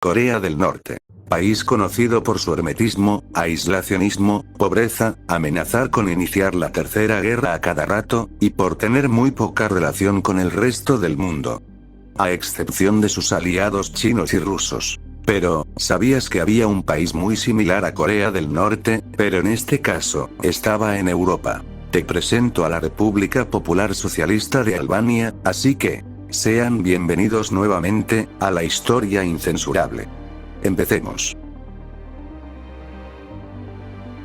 Corea del Norte. País conocido por su hermetismo, aislacionismo, pobreza, amenazar con iniciar la tercera guerra a cada rato, y por tener muy poca relación con el resto del mundo. A excepción de sus aliados chinos y rusos. Pero, ¿sabías que había un país muy similar a Corea del Norte, pero en este caso, estaba en Europa? Te presento a la República Popular Socialista de Albania, así que, sean bienvenidos nuevamente, a la historia incensurable. Empecemos.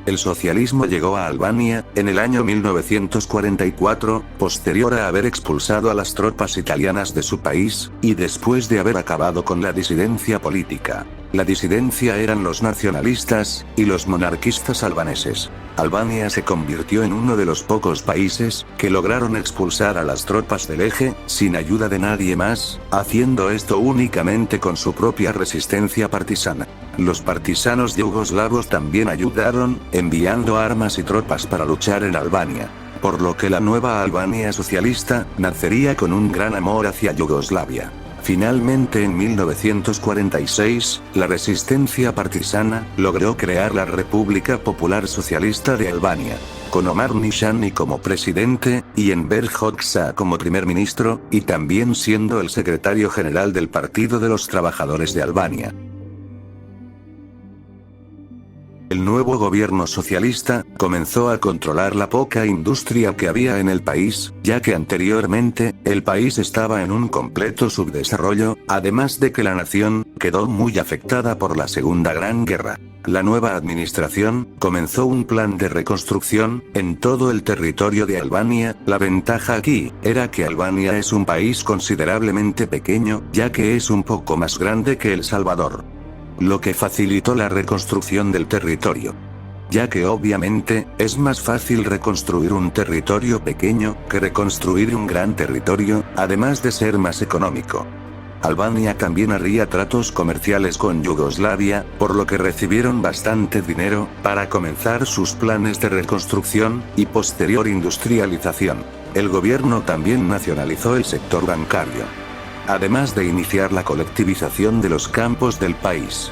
El socialismo llegó a Albania, en el año 1944, posterior a haber expulsado a las tropas italianas de su país, y después de haber acabado con la disidencia política. La disidencia eran los nacionalistas, y los monarquistas albaneses. Albania se convirtió en uno de los pocos países, que lograron expulsar a las tropas del eje, sin ayuda de nadie más, haciendo esto únicamente con su propia resistencia partisana. Los partisanos yugoslavos también ayudaron, enviando armas y tropas para luchar en Albania. Por lo que la nueva Albania socialista, nacería con un gran amor hacia Yugoslavia. Finalmente en 1946, la resistencia partisana, logró crear la República Popular Socialista de Albania. Con Omar Nishani como presidente, y Enver Hoxha como primer ministro, y también siendo el secretario general del Partido de los Trabajadores de Albania. El nuevo gobierno socialista, comenzó a controlar la poca industria que había en el país, ya que anteriormente, el país estaba en un completo subdesarrollo, además de que la nación, quedó muy afectada por la Segunda Gran Guerra. La nueva administración, comenzó un plan de reconstrucción, en todo el territorio de Albania. La ventaja aquí, era que Albania es un país considerablemente pequeño, ya que es un poco más grande que El Salvador. Lo que facilitó la reconstrucción del territorio. Ya que obviamente, es más fácil reconstruir un territorio pequeño, que reconstruir un gran territorio, además de ser más económico. Albania también haría tratos comerciales con Yugoslavia, por lo que recibieron bastante dinero, para comenzar sus planes de reconstrucción, y posterior industrialización. El gobierno también nacionalizó el sector bancario. Además de iniciar la colectivización de los campos del país.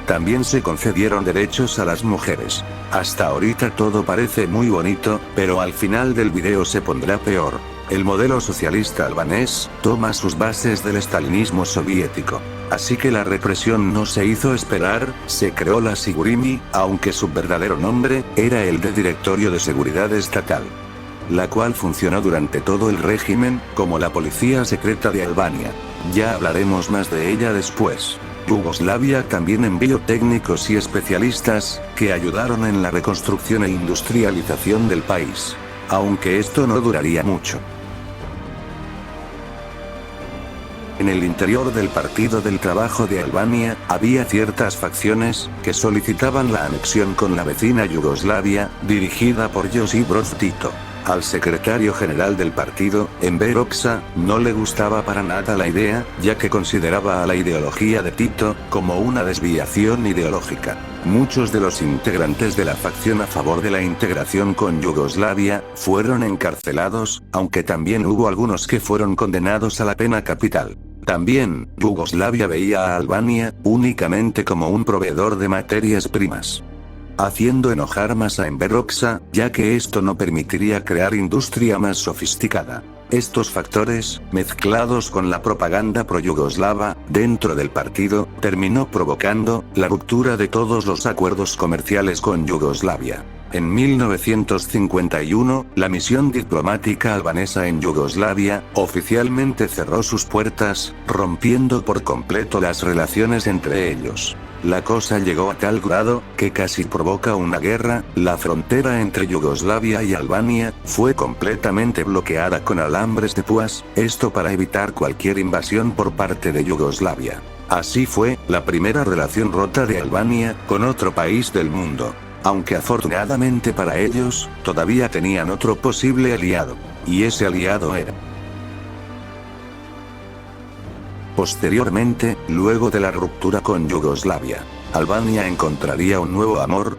También se concedieron derechos a las mujeres. Hasta ahorita todo parece muy bonito, pero al final del video se pondrá peor. El modelo socialista albanés, toma sus bases del estalinismo soviético. Así que la represión no se hizo esperar, se creó la Sigurimi, aunque su verdadero nombre, era el de Directorio de Seguridad Estatal. La cual funcionó durante todo el régimen, como la policía secreta de Albania. Ya hablaremos más de ella después. Yugoslavia también envió técnicos y especialistas, que ayudaron en la reconstrucción e industrialización del país. Aunque esto no duraría mucho. En el interior del Partido del Trabajo de Albania, había ciertas facciones, que solicitaban la anexión con la vecina Yugoslavia, dirigida por Josip Broz Tito. Al secretario general del partido, Enver Hoxha, no le gustaba para nada la idea, ya que consideraba a la ideología de Tito, como una desviación ideológica. Muchos de los integrantes de la facción a favor de la integración con Yugoslavia, fueron encarcelados, aunque también hubo algunos que fueron condenados a la pena capital. También, Yugoslavia veía a Albania, únicamente como un proveedor de materias primas. Haciendo enojar más a Enver Hoxha, ya que esto no permitiría crear industria más sofisticada. Estos factores, mezclados con la propaganda pro-yugoslava, dentro del partido, terminó provocando, la ruptura de todos los acuerdos comerciales con Yugoslavia. En 1951, la misión diplomática albanesa en Yugoslavia, oficialmente cerró sus puertas, rompiendo por completo las relaciones entre ellos. La cosa llegó a tal grado, que casi provoca una guerra. La frontera entre Yugoslavia y Albania, fue completamente bloqueada con alambres de púas, esto para evitar cualquier invasión por parte de Yugoslavia. Así fue, la primera relación rota de Albania, con otro país del mundo. Aunque afortunadamente para ellos, todavía tenían otro posible aliado. Y ese aliado era. Posteriormente, luego de la ruptura con Yugoslavia, Albania encontraría un nuevo amor,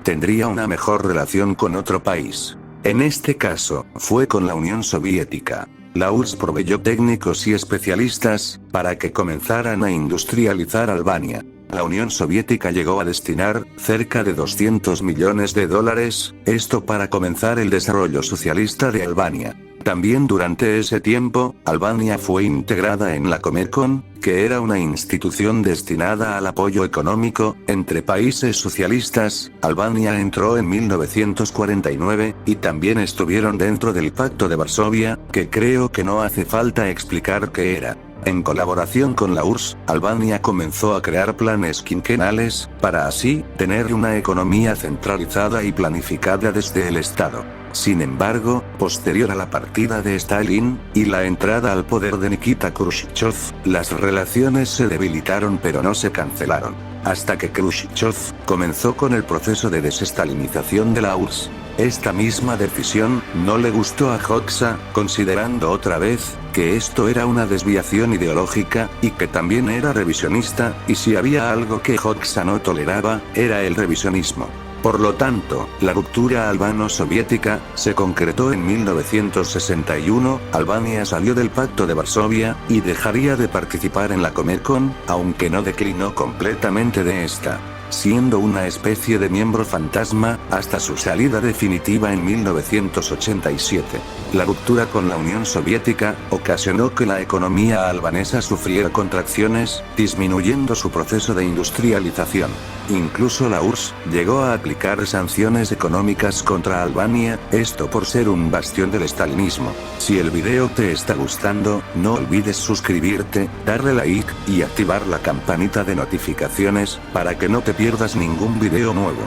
tendría una mejor relación con otro país. En este caso, fue con la Unión Soviética. La URSS proveyó técnicos y especialistas para que comenzaran a industrializar Albania. La Unión Soviética llegó a destinar cerca de 200 millones de dólares, esto para comenzar el desarrollo socialista de Albania. También durante ese tiempo, Albania fue integrada en la Comecon, que era una institución destinada al apoyo económico entre países socialistas. Albania entró en 1949, y también estuvieron dentro del Pacto de Varsovia, que creo que no hace falta explicar qué era. En colaboración con la URSS, Albania comenzó a crear planes quinquenales, para así tener una economía centralizada y planificada desde el Estado. Sin embargo, posterior a la partida de Stalin, y la entrada al poder de Nikita Khrushchev, las relaciones se debilitaron pero no se cancelaron. Hasta que Khrushchev comenzó con el proceso de desestalinización de la URSS. Esta misma decisión no le gustó a Hoxha, considerando otra vez que esto era una desviación ideológica, y que también era revisionista, y si había algo que Hoxha no toleraba, era el revisionismo. Por lo tanto, la ruptura albano-soviética se concretó en 1961, Albania salió del Pacto de Varsovia, y dejaría de participar en la Comecon, aunque no declinó completamente de esta, siendo una especie de miembro fantasma, hasta su salida definitiva en 1987. La ruptura con la Unión Soviética ocasionó que la economía albanesa sufriera contracciones, disminuyendo su proceso de industrialización. Incluso la URSS llegó a aplicar sanciones económicas contra Albania, esto por ser un bastión del estalinismo. Si el video te está gustando, no olvides suscribirte, darle like, y activar la campanita de notificaciones, para que no te pierdas ningún video nuevo.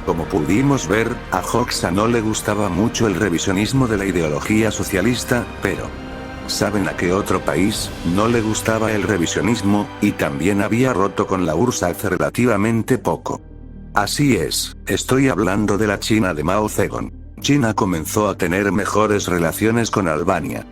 Como pudimos ver, a Hoxha no le gustaba mucho el revisionismo de la ideología socialista, pero ¿saben a qué otro país no le gustaba el revisionismo, y también había roto con la URSS hace relativamente poco? Así es, estoy hablando de la China de Mao Zedong. China comenzó a tener mejores relaciones con Albania.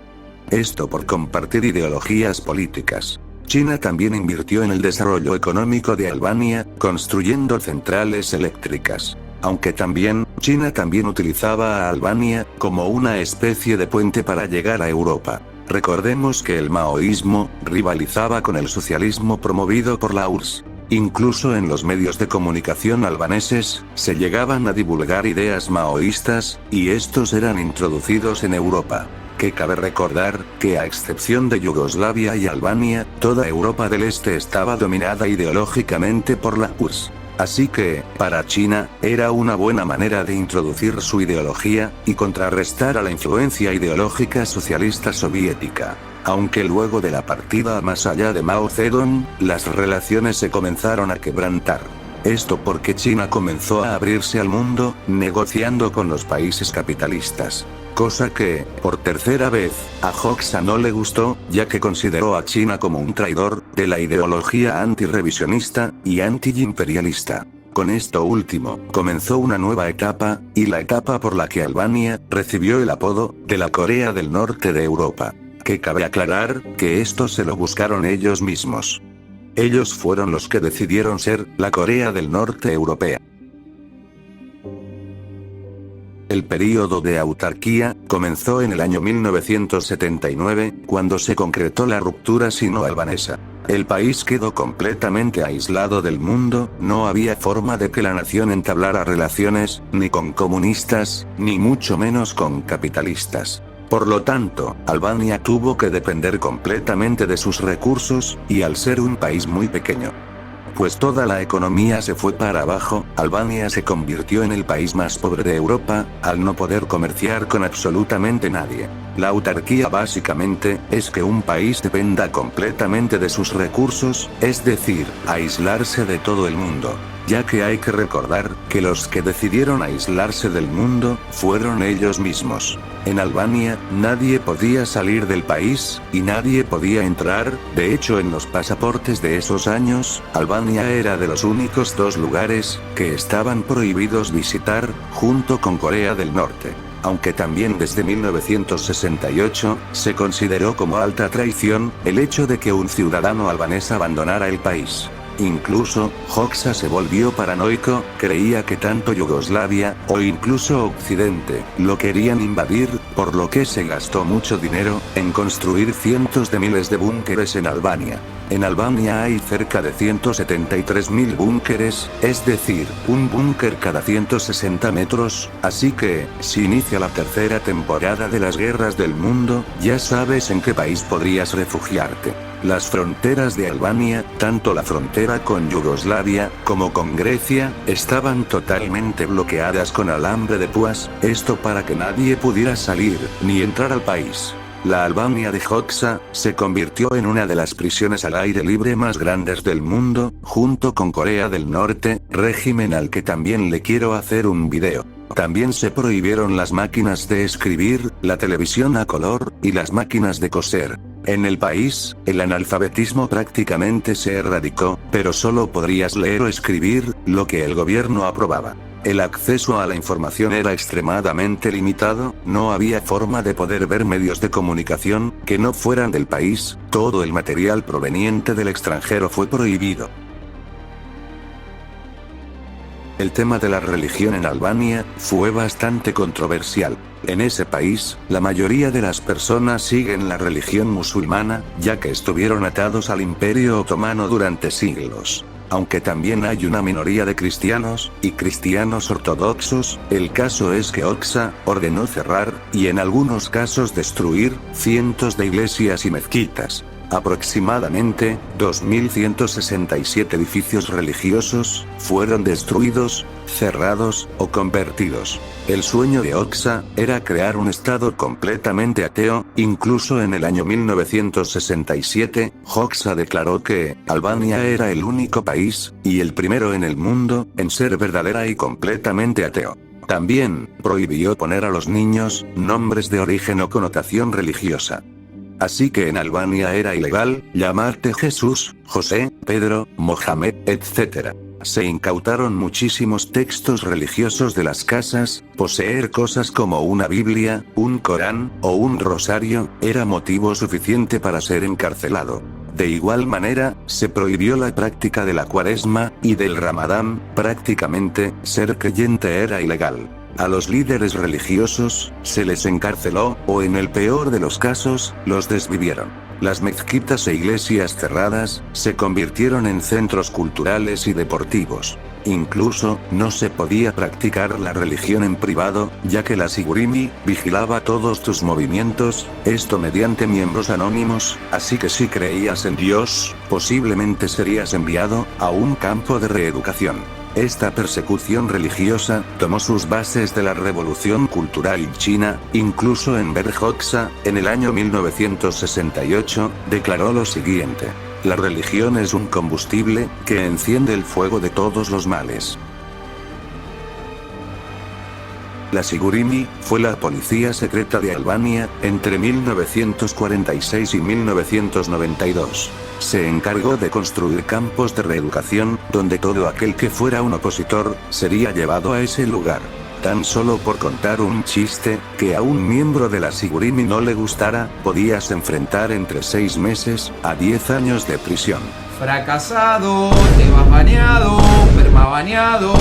Esto por compartir ideologías políticas. China también invirtió en el desarrollo económico de Albania, construyendo centrales eléctricas. Aunque también, China también utilizaba a Albania como una especie de puente para llegar a Europa. Recordemos que el maoísmo rivalizaba con el socialismo promovido por la URSS. Incluso en los medios de comunicación albaneses, se llegaban a divulgar ideas maoístas, y estos eran introducidos en Europa. Que cabe recordar, que a excepción de Yugoslavia y Albania, toda Europa del Este estaba dominada ideológicamente por la URSS. Así que, para China, era una buena manera de introducir su ideología, y contrarrestar a la influencia ideológica socialista soviética. Aunque luego de la partida más allá de Mao Zedong, las relaciones se comenzaron a quebrantar. Esto porque China comenzó a abrirse al mundo, negociando con los países capitalistas. Cosa que, por tercera vez, a Hoxha no le gustó, ya que consideró a China como un traidor de la ideología antirrevisionista y antiimperialista. Con esto último, comenzó una nueva etapa, y la etapa por la que Albania recibió el apodo de la Corea del Norte de Europa. Que cabe aclarar, que esto se lo buscaron ellos mismos. Ellos fueron los que decidieron ser la Corea del Norte europea. El período de autarquía comenzó en el año 1979, cuando se concretó la ruptura sino-albanesa. El país quedó completamente aislado del mundo, no había forma de que la nación entablara relaciones, ni con comunistas, ni mucho menos con capitalistas. Por lo tanto, Albania tuvo que depender completamente de sus recursos, y al ser un país muy pequeño, pues toda la economía se fue para abajo, Albania se convirtió en el país más pobre de Europa, al no poder comerciar con absolutamente nadie. La autarquía básicamente es que un país dependa completamente de sus recursos, es decir, aislarse de todo el mundo. Ya que hay que recordar que los que decidieron aislarse del mundo fueron ellos mismos. En Albania, nadie podía salir del país, y nadie podía entrar. De hecho, en los pasaportes de esos años, Albania era de los únicos dos lugares que estaban prohibidos visitar, junto con Corea del Norte. Aunque también desde 1968, se consideró como alta traición el hecho de que un ciudadano albanés abandonara el país. Incluso, Hoxha se volvió paranoico, creía que tanto Yugoslavia, o incluso Occidente, lo querían invadir, por lo que se gastó mucho dinero, en construir cientos de miles de búnkeres en Albania. En Albania hay cerca de 173.000 búnkeres, es decir, un búnker cada 160 metros, así que, si inicia la tercera temporada de las guerras del mundo, ya sabes en qué país podrías refugiarte. Las fronteras de Albania, tanto la frontera con Yugoslavia, como con Grecia, estaban totalmente bloqueadas con alambre de púas, esto para que nadie pudiera salir, ni entrar al país. La Albania de Hoxha se convirtió en una de las prisiones al aire libre más grandes del mundo, junto con Corea del Norte, régimen al que también le quiero hacer un video. También se prohibieron las máquinas de escribir, la televisión a color, y las máquinas de coser. En el país, el analfabetismo prácticamente se erradicó, pero solo podrías leer o escribir, lo que el gobierno aprobaba. El acceso a la información era extremadamente limitado, no había forma de poder ver medios de comunicación, que no fueran del país, todo el material proveniente del extranjero fue prohibido. El tema de la religión en Albania fue bastante controversial. En ese país, la mayoría de las personas siguen la religión musulmana, ya que estuvieron atados al Imperio Otomano durante siglos. Aunque también hay una minoría de cristianos, y cristianos ortodoxos, el caso es que Hoxha ordenó cerrar, y en algunos casos destruir, cientos de iglesias y mezquitas. Aproximadamente, 2.167 edificios religiosos fueron destruidos, cerrados, o convertidos. El sueño de Hoxha era crear un estado completamente ateo, incluso en el año 1967, Hoxha declaró que Albania era el único país, y el primero en el mundo, en ser verdadera y completamente ateo. También, prohibió poner a los niños nombres de origen o connotación religiosa. Así que en Albania era ilegal llamarte Jesús, José, Pedro, Mohamed, etc. Se incautaron muchísimos textos religiosos de las casas, poseer cosas como una Biblia, un Corán, o un rosario, era motivo suficiente para ser encarcelado. De igual manera, se prohibió la práctica de la Cuaresma, y del Ramadán, prácticamente, ser creyente era ilegal. A los líderes religiosos, se les encarceló, o en el peor de los casos, los desvivieron. Las mezquitas e iglesias cerradas, se convirtieron en centros culturales y deportivos. Incluso, no se podía practicar la religión en privado, ya que la Sigurimi vigilaba todos tus movimientos, esto mediante miembros anónimos, así que si creías en Dios, posiblemente serías enviado a un campo de reeducación. Esta persecución religiosa tomó sus bases de la Revolución Cultural China, incluso Enver Hoxha, en el año 1968, declaró lo siguiente: la religión es un combustible que enciende el fuego de todos los males. La Sigurimi fue la policía secreta de Albania entre 1946 y 1992. Se encargó de construir campos de reeducación, donde todo aquel que fuera un opositor, sería llevado a ese lugar. Tan solo por contar un chiste, que a un miembro de la Sigurimi no le gustara, podías enfrentar entre 6 meses, a 10 años de prisión. Fracasado, te vas baneado, perma baneado.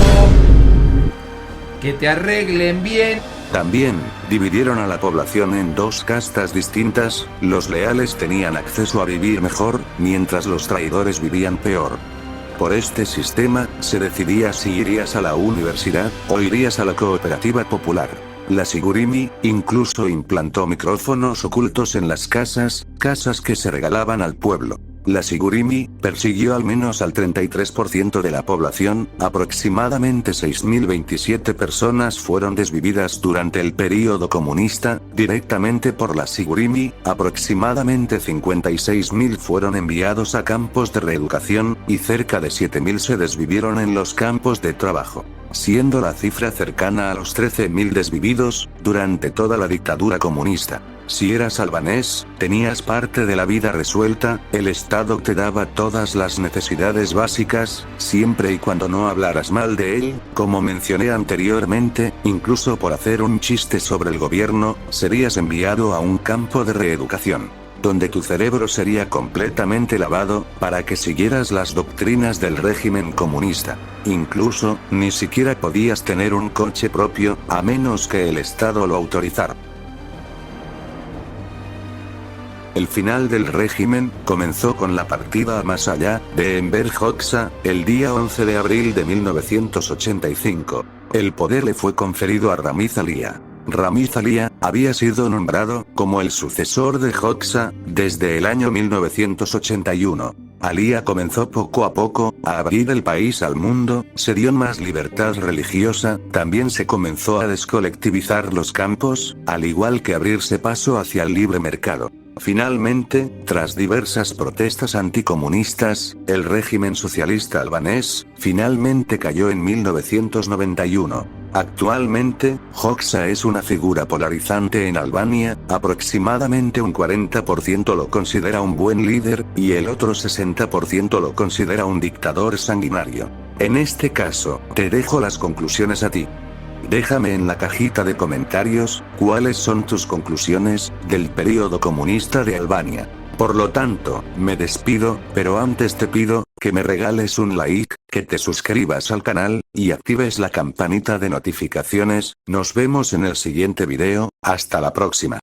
Que te arreglen bien. También, dividieron a la población en 2 castas distintas, los leales tenían acceso a vivir mejor, mientras los traidores vivían peor. Por este sistema, se decidía si irías a la universidad, o irías a la cooperativa popular. La Sigurimi, incluso implantó micrófonos ocultos en las casas que se regalaban al pueblo. La Sigurimi persiguió al menos al 33% de la población, aproximadamente 6.027 personas fueron desvividas durante el período comunista, directamente por la Sigurimi, aproximadamente 56.000 fueron enviados a campos de reeducación, y cerca de 7.000 se desvivieron en los campos de trabajo, siendo la cifra cercana a los 13.000 desvividos, durante toda la dictadura comunista. Si eras albanés, tenías parte de la vida resuelta, el Estado te daba todas las necesidades básicas, siempre y cuando no hablaras mal de él, como mencioné anteriormente, incluso por hacer un chiste sobre el gobierno, serías enviado a un campo de reeducación. donde tu cerebro sería completamente lavado, para que siguieras las doctrinas del régimen comunista. Incluso, ni siquiera podías tener un coche propio, a menos que el Estado lo autorizara. El final del régimen comenzó con la partida a más allá de Enver Hoxha, el día 11 de abril de 1985. El poder le fue conferido a Ramiz Alia. Ramiz Alia había sido nombrado como el sucesor de Hoxha desde el año 1981. Alia comenzó poco a poco a abrir el país al mundo, se dio más libertad religiosa, también se comenzó a descolectivizar los campos, al igual que abrirse paso hacia el libre mercado. Finalmente, tras diversas protestas anticomunistas, el régimen socialista albanés finalmente cayó en 1991. Actualmente, Hoxha es una figura polarizante en Albania, aproximadamente un 40% lo considera un buen líder, y el otro 60% lo considera un dictador sanguinario. En este caso, te dejo las conclusiones a ti. Déjame en la cajita de comentarios, cuáles son tus conclusiones del período comunista de Albania. Por lo tanto, me despido, pero antes te pido que me regales un like, que te suscribas al canal, y actives la campanita de notificaciones. Nos vemos en el siguiente video, hasta la próxima.